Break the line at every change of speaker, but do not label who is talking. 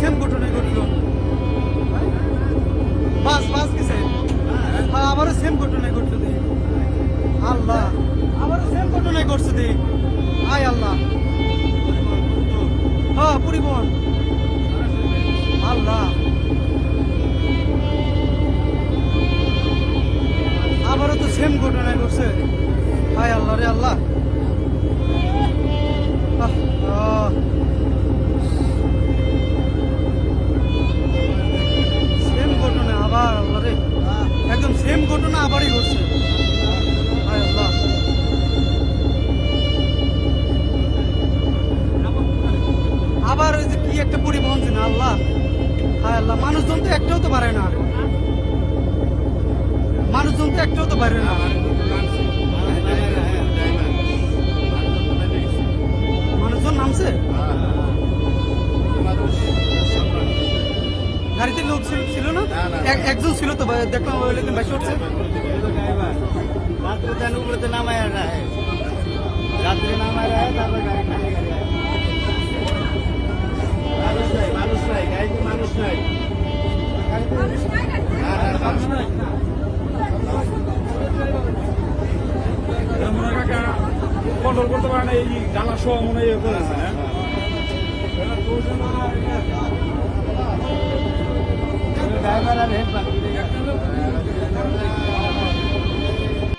Same ঘটনা ঘটলো। বাস বাস গেছে, আবারও সেম ঘটনা ঘটলো দি আল্লাহ, আবারও সেম ঘটনা ঘটছে দি আয় আল্লাহ। হ্যাঁ পরিবহন আল্লাহ, আবারও তো সেম ঘটনা ঘটছে। হায় আল্লাহ রে আল্লাহ। সেম ঘটনা আবার আল্লাহ রে, একদম সেম ঘটনা আবারই ঘটছে। হায় আল্লাহ, আবার ওই যে কি একটা পরিবহন ছিল আল্লাহ। হায় আল্লাহ, মানুষজন তো একটাও তো পারে না, মানুষজন তো একটাও তো পারে না। মানুষজন নামছে, গাড়িতে লোক ছিল না, একজন ছিল তো দেখলাম বাইক উঠছে।
রাত্রে নামায় রাত্রে নামায় তারপর গাড়ি খালি মানুষ নাই গাড়িতে মানুষ নাই
কন্ট্রোল করতে পারে না, এই জানা সহ মনে হয় করেছে।
ড্রাইভার আর হেড বাকি